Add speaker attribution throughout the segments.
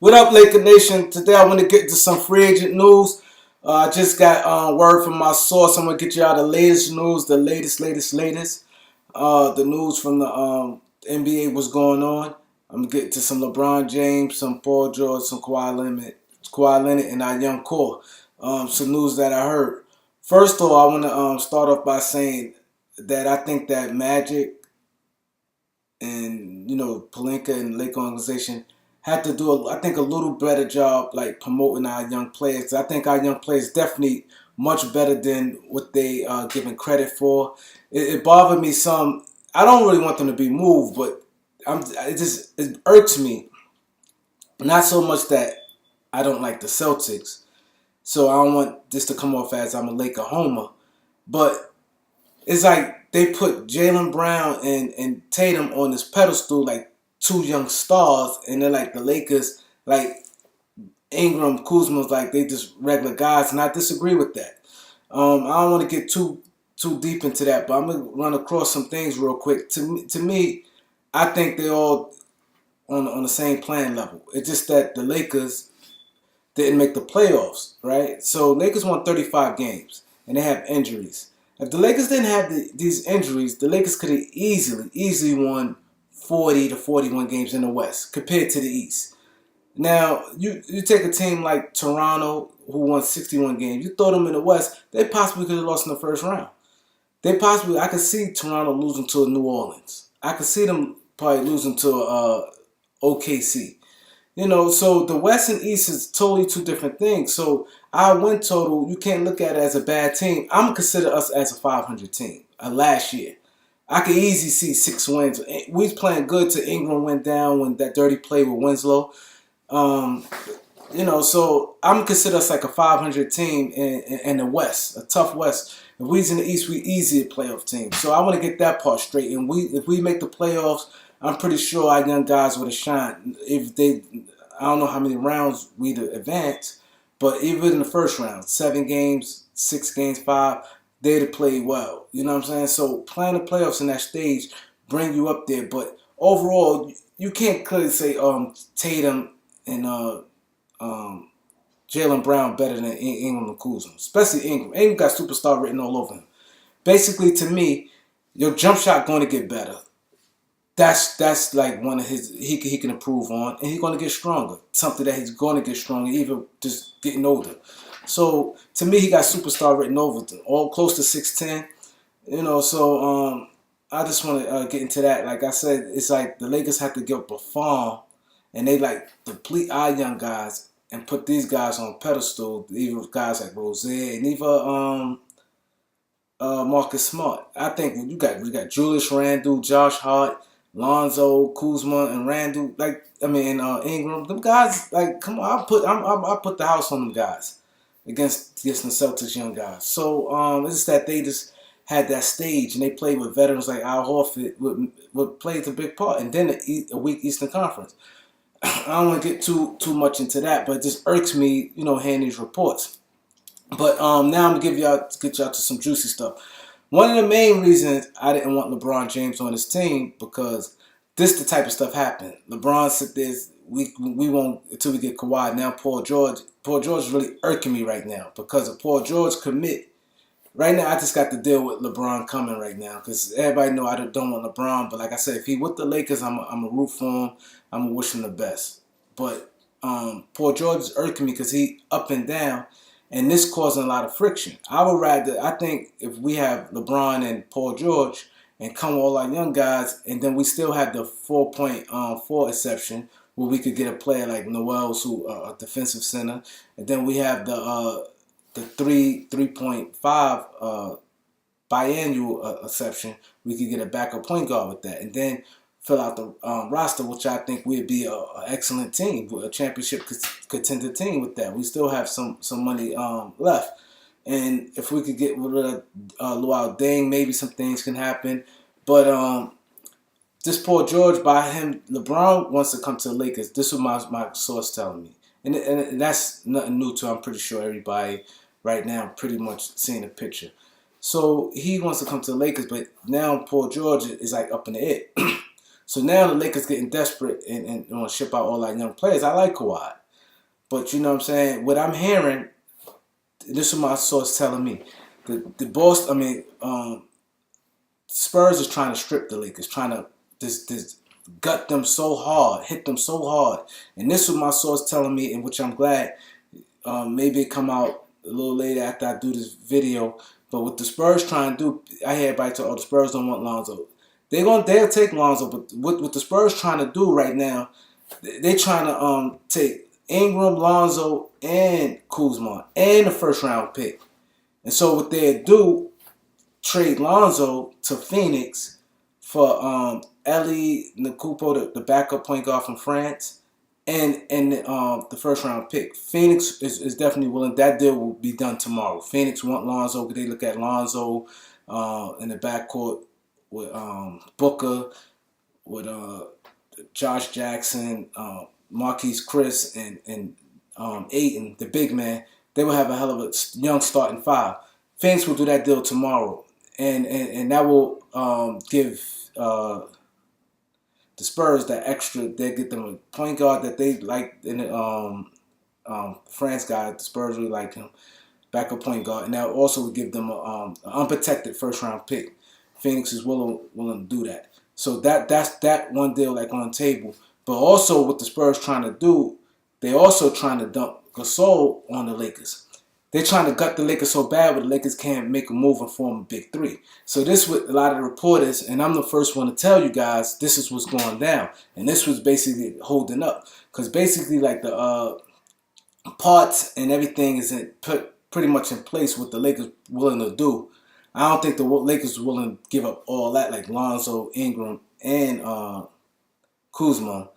Speaker 1: What up, Laker Nation? Today I want to get to some free agent news. I just got word from my source. I'm going to get you all the latest news, the latest. The news from the NBA, what's going on. I'm going to get to some LeBron James, some Paul George, some Kawhi Leonard, and our young core. Some news that I heard. First of all, I want to start off by saying that I think that Magic and Pelinka and Lake organization had to do I think a little better job like promoting our young players. I think our young players definitely much better than what they given credit for. It bothered me some. I don't really want them to be moved, but it irks me. Not so much that I don't like the Celtics, so I don't want this to come off as I'm a Laker homer, but it's like they put Jaylen Brown and Tatum on this pedestal like two young stars, and they're like the Lakers, like Ingram, Kuzma's like they just regular guys, and I disagree with that. I don't want to get too deep into that, but I'm gonna run across some things real quick. To me, I think they all on the same playing level. It's just that the Lakers didn't make the playoffs, right? So Lakers won 35 games, and they have injuries. If the Lakers didn't have these injuries, the Lakers could have easily won 40 to 41 games in the West compared to the East. Now, you take a team like Toronto, who won 61 games, you throw them in the West, they possibly could have lost in the first round. I could see Toronto losing to New Orleans. I could see them probably losing to OKC. So the West and East is totally two different things. So our win total, you can't look at it as a bad team. I'm going to consider us as a 500 team last year. I could easily see 6 wins. We was playing good till Ingram went down when that dirty play with Winslow. So I'm going to consider us like a 500 team in the West, a tough West. If we's in the East, we easy a playoff team. So I want to get that part straight. And if we make the playoffs, I'm pretty sure our young guys would have shined. I don't know how many rounds we'd advance, but even in the first round, 7 games, 6 games, 5, they'd have played well. You know what I'm saying? So playing the playoffs in that stage bring you up there. But overall, you can't clearly say Tatum and Jaylen Brown better than Ingram and Kuzma, especially Ingram. Ingram got superstar written all over him. Basically, to me, your jump shot going to get better. That's like one of his he can improve on, and he's going to get stronger. Something that he's going to get stronger, even just getting older. So to me, he got superstar written over him, all close to 6'10". So I just want to get into that. Like I said, it's like the Lakers have to give up a farm, and they like deplete our young guys and put these guys on pedestal. Even guys like Rozier and even Marcus Smart. I think we got Julius Randle, Josh Hart, Lonzo, Kuzma, and Randle. Ingram. Them guys, like, come on, I put the house on them guys against the Celtics young guys. So it's just that they just had that stage and they played with veterans like Al Horford would play a big part, and then a weak Eastern Conference. I don't want to get too much into that, but it just irks me, hearing these reports. But now I'm gonna get y'all to some juicy stuff. One of the main reasons I didn't want LeBron James on his team because this the type of stuff happened. LeBron said this, we won't until we get Kawhi. Now Paul George is really irking me right now because of Paul George commit. Right now I just got to deal with LeBron coming right now because everybody know I don't want LeBron. But like I said, if he with the Lakers, I'm a root for him. I'm gonna wish him the best. But Paul George is irking me because he up and down. And this causing a lot of friction. I think if we have LeBron and Paul George and come all our young guys, and then we still have the 4.4 exception where we could get a player like Noel's who a defensive center, and then we have the 3.5 biannual exception. We could get a backup point guard with that, and then fill out the roster, which I think would be an excellent team, a championship contender team with that. We still have some money left. And if we could get rid of Luol Deng, maybe some things can happen. But this Paul George, by him, LeBron wants to come to the Lakers. This was my source telling me. And that's nothing new to, I'm pretty sure everybody right now pretty much seeing the picture. So he wants to come to the Lakers, but now Paul George is like up in the air. So now the Lakers getting desperate and want to ship out all our young players. I like Kawhi. But you know what I'm saying? What I'm hearing, this is my source telling me. The Boston, Spurs is trying to strip the Lakers, trying to this gut them so hard, hit them so hard. And this was my source telling me, in which I'm glad maybe it come out a little later after I do this video. But what the Spurs trying to do, I hear everybody talk, oh, the Spurs don't want Lonzo. They'll take Lonzo, but what the Spurs trying to do right now, they trying to take Ingram, Lonzo, and Kuzma, and the first round pick. And so what they'll do, trade Lonzo to Phoenix for Ellie Nakupo, the backup point guard from France, and the first round pick. Phoenix is definitely willing. That deal will be done tomorrow. Phoenix want Lonzo. They look at Lonzo in the backcourt with Booker, with Josh Jackson, Marquise Chris, and Ayton, the big man. They will have a hell of a young starting five. Phoenix will do that deal tomorrow, and that will give the Spurs that extra. They get them a point guard that they like in the France guy. The Spurs really like him, backup point guard, and that also would give them an unprotected first round pick. Phoenix is willing to do that. So that's that one deal like on the table. But also what the Spurs trying to do, they also trying to dump Gasol on the Lakers. They're trying to gut the Lakers so bad, but the Lakers can't make a move and form a big three. So this with a lot of the reporters, and I'm the first one to tell you guys, this is what's going down. And this was basically holding up. Because basically like the parts and everything is put pretty much in place what the Lakers willing to do. I don't think the Lakers are willing to give up all that, like Lonzo, Ingram, and Kuzma.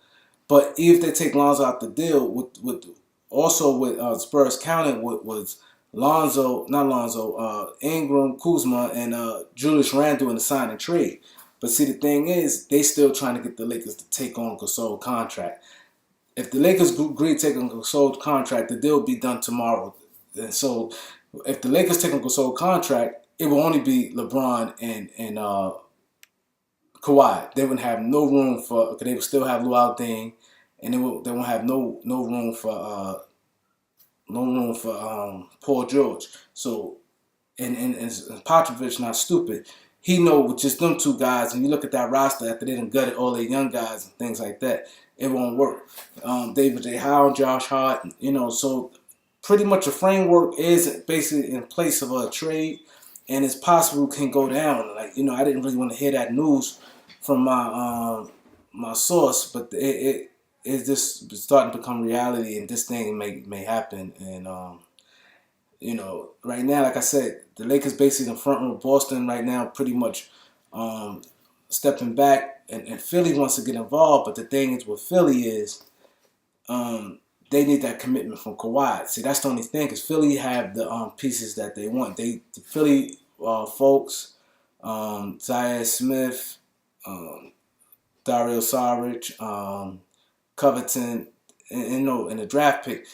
Speaker 1: But if they take Lonzo out the deal, with Spurs counting was Ingram, Kuzma, and Julius Randle in the sign and trade. But see, the thing is, they still trying to get the Lakers to take on Gasol's contract. If the Lakers agree to take on Gasol's contract, the deal will be done tomorrow. And so, if the Lakers take on Gasol's contract, it will only be LeBron and Kawhi. They wouldn't have no room for. They would still have Luol Deng, and they won't have no room for Paul George. So, and Popovich not stupid. He know with just them two guys, and you look at that roster after they done gutted all their young guys and things like that, it won't work. David J. Howe, Josh Hart, so pretty much a framework is basically in place of a trade, and it's possible can go down. Like, I didn't really want to hear that news from my source, but it's just starting to become reality, and this thing may happen. And right now, like I said, the Lakers basically in front of Boston right now, pretty much stepping back, and Philly wants to get involved. But the thing is with Philly is they need that commitment from Kawhi. See, that's the only thing, because Philly have the pieces that they want. The Philly folks, Zaire Smith, Dario Saric, Covington, and the draft pick.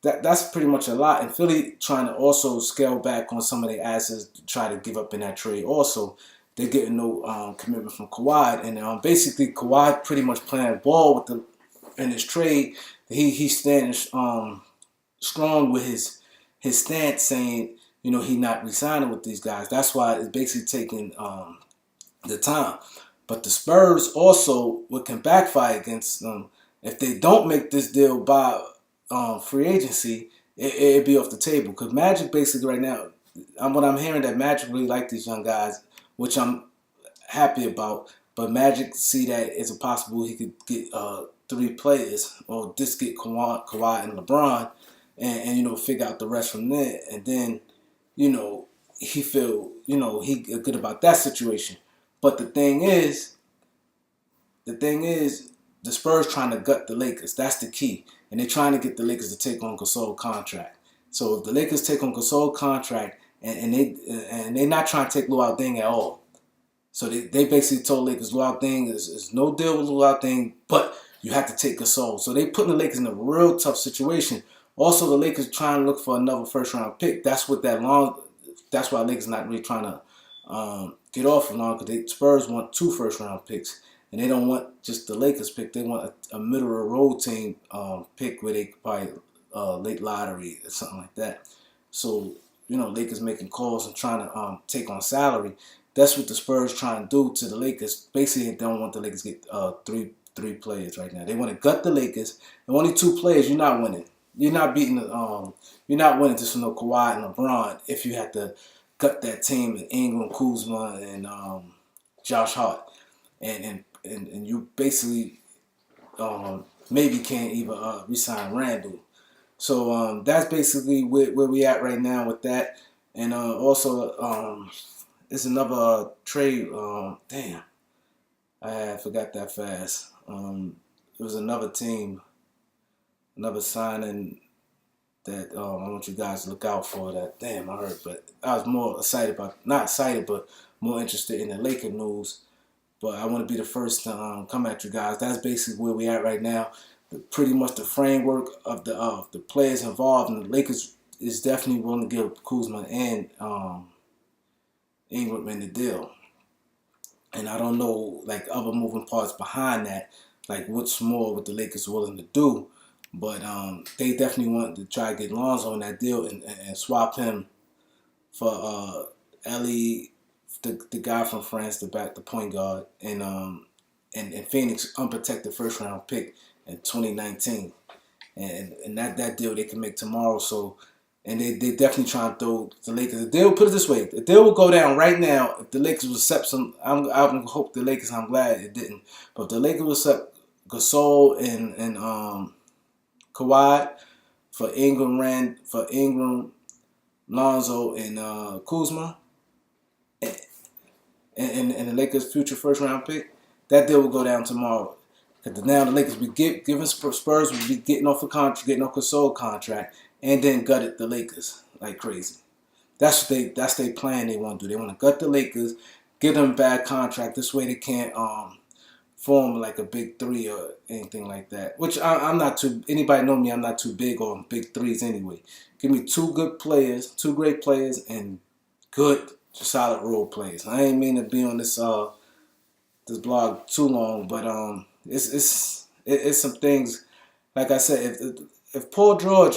Speaker 1: That's pretty much a lot. And Philly trying to also scale back on some of their assets to try to give up in that trade. Also, they're getting no commitment from Kawhi, and basically Kawhi pretty much playing ball in his trade. He's standing strong with his stance, saying he not resigning with these guys. That's why it's basically taking the time. But the Spurs also what can backfire against them if they don't make this deal by free agency. It'd be off the table, because Magic basically right now, what I'm hearing that Magic really like these young guys, which I'm happy about. But Magic see that it's a possible he could get 3 players, or just get Kawhi and LeBron, and figure out the rest from there. And then he feel he good about that situation. But the thing is, the Spurs trying to gut the Lakers. That's the key. And they're trying to get the Lakers to take on Gasol's contract. So if the Lakers take on Gasol's contract, and they're not trying to take Luol Deng at all. So they basically told Lakers Luol Deng is no deal with Luol Deng, but you have to take Gasol. So they putting the Lakers in a real tough situation. Also, the Lakers trying to look for another first round pick. That's why Lakers not really trying to get off for long, because Spurs want 2 first round picks. and they don't want just the Lakers pick. They want a middle of the road team pick where they could probably late lottery or something like that. So Lakers making calls and trying to take on salary. That's what the Spurs trying to do to the Lakers. Basically, they don't want the Lakers to get three players right now. They want to gut the Lakers. And only two players, you're not winning. You're not beating you're not winning just for no Kawhi and LeBron if you have to gut that team and Ingram, Kuzma, and Josh Hart, and you basically maybe can't even resign Randall. So that's basically where we at right now with that. And also, it's another trade. Damn, I forgot that fast. It was another team, another signing that I want you guys to look out for. That damn, I heard, but I was more excited about, not excited, but more interested in the Laker news. But I want to be the first to come at you guys. That's basically where we at right now. Pretty much the framework of the players involved, and the Lakers is definitely willing to give Kuzma and Ingram in the deal. And I don't know like other moving parts behind that, like what's more what the Lakers are willing to do. But they definitely want to try to get Lonzo in that deal and swap him for Ellie, the guy from France, the point guard, and Phoenix unprotected first round pick in 2019, and that deal they can make tomorrow. So, and they definitely trying to throw the Lakers. The deal, put it this way, the deal will go down right now if the Lakers would accept some. I hope the Lakers. I'm glad it didn't, but if the Lakers would accept Gasol and Kawhi for Ingram, Lonzo, and Kuzma, and the Lakers' future first round pick, that deal will go down tomorrow. Because now the Lakers be giving Spurs will be getting off a contract, getting off a Gasol contract, and then gutted the Lakers like crazy. That's their plan. They want to do. They want to gut the Lakers, give them a bad contract. This way they can't form like a big three or anything like that. Which I'm not too. Anybody know me? I'm not too big on big threes anyway. Give me two good players, two great players, and good solid role players. I ain't mean to be on this blog too long, but it's some things. Like I said, if Paul George,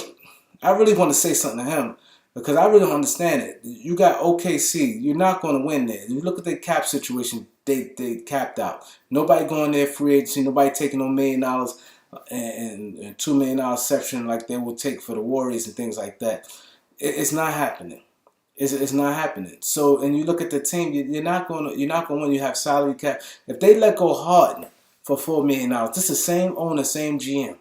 Speaker 1: I really want to say something to him because I really don't understand it. You got OKC, you're not going to win there. You look at their cap situation, they capped out. Nobody going there free agency, nobody taking no $1 million and $2 million section like they will take for the Warriors and things like that. It's not happening. It's not happening. So, and you look at the team, you're not going to win. You have salary cap. If they let go Harden for $4 million, this is the same owner, same GM.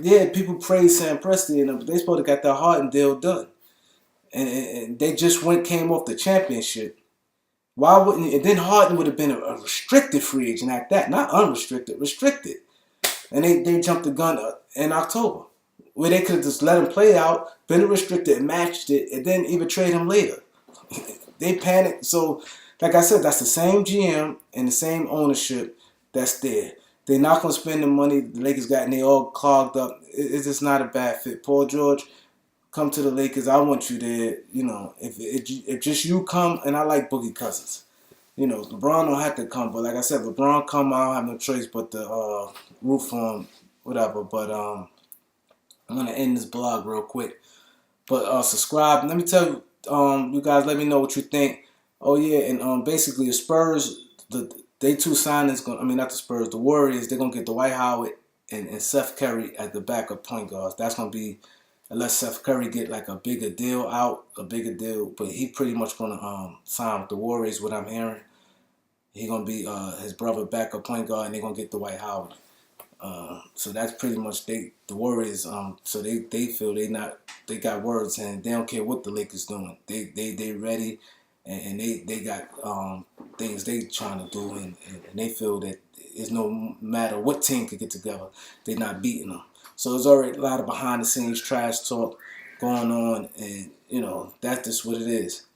Speaker 1: Yeah, people praise Sam Presti, but they supposed to got that Harden deal done, and they just came off the championship. Why wouldn't? And then Harden would have been a restricted free agent at that, not unrestricted, restricted. And they jumped the gun in October, where they could have just let him play out, been restricted, matched it, and then even trade him later. They panicked. So, like I said, that's the same GM and the same ownership that's there. They're not going to spend the money the Lakers got, and they all clogged up. It's just not a bad fit. Paul George, come to the Lakers. I want you there. If just you come, and I like Boogie Cousins. LeBron don't have to come, but like I said, LeBron come, I don't have no choice but to root for him, whatever. But I'm gonna end this blog real quick. But subscribe. Let me tell you, you guys, let me know what you think. Oh yeah, and basically the Spurs, they two signings not the Spurs, the Warriors, they're gonna get Dwight Howard and Seth Curry at the backup point guards. That's gonna be, unless Seth Curry get like a bigger deal, but he pretty much gonna sign with the Warriors. What I'm hearing, he gonna be his brother backup point guard, and they're gonna get Dwight Howard. So that's pretty much the Warriors. So they feel they got words and they don't care what the Lakers doing. They ready, and they got things they trying to do, and they feel that it's no matter what team could get together, they're not beating them. So there's already a lot of behind the scenes trash talk going on, and that's just what it is.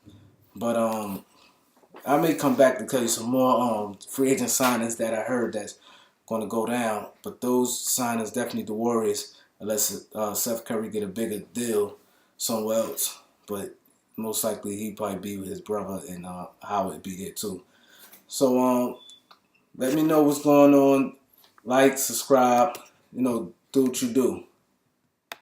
Speaker 1: But I may come back to tell you some more free agent signings that I heard that's going to go down. But those signings definitely the Warriors, unless Seth Curry get a bigger deal somewhere else. But most likely he'd probably be with his brother, and Howard be there too. So Let me know what's going on. Like, subscribe. Do what you do.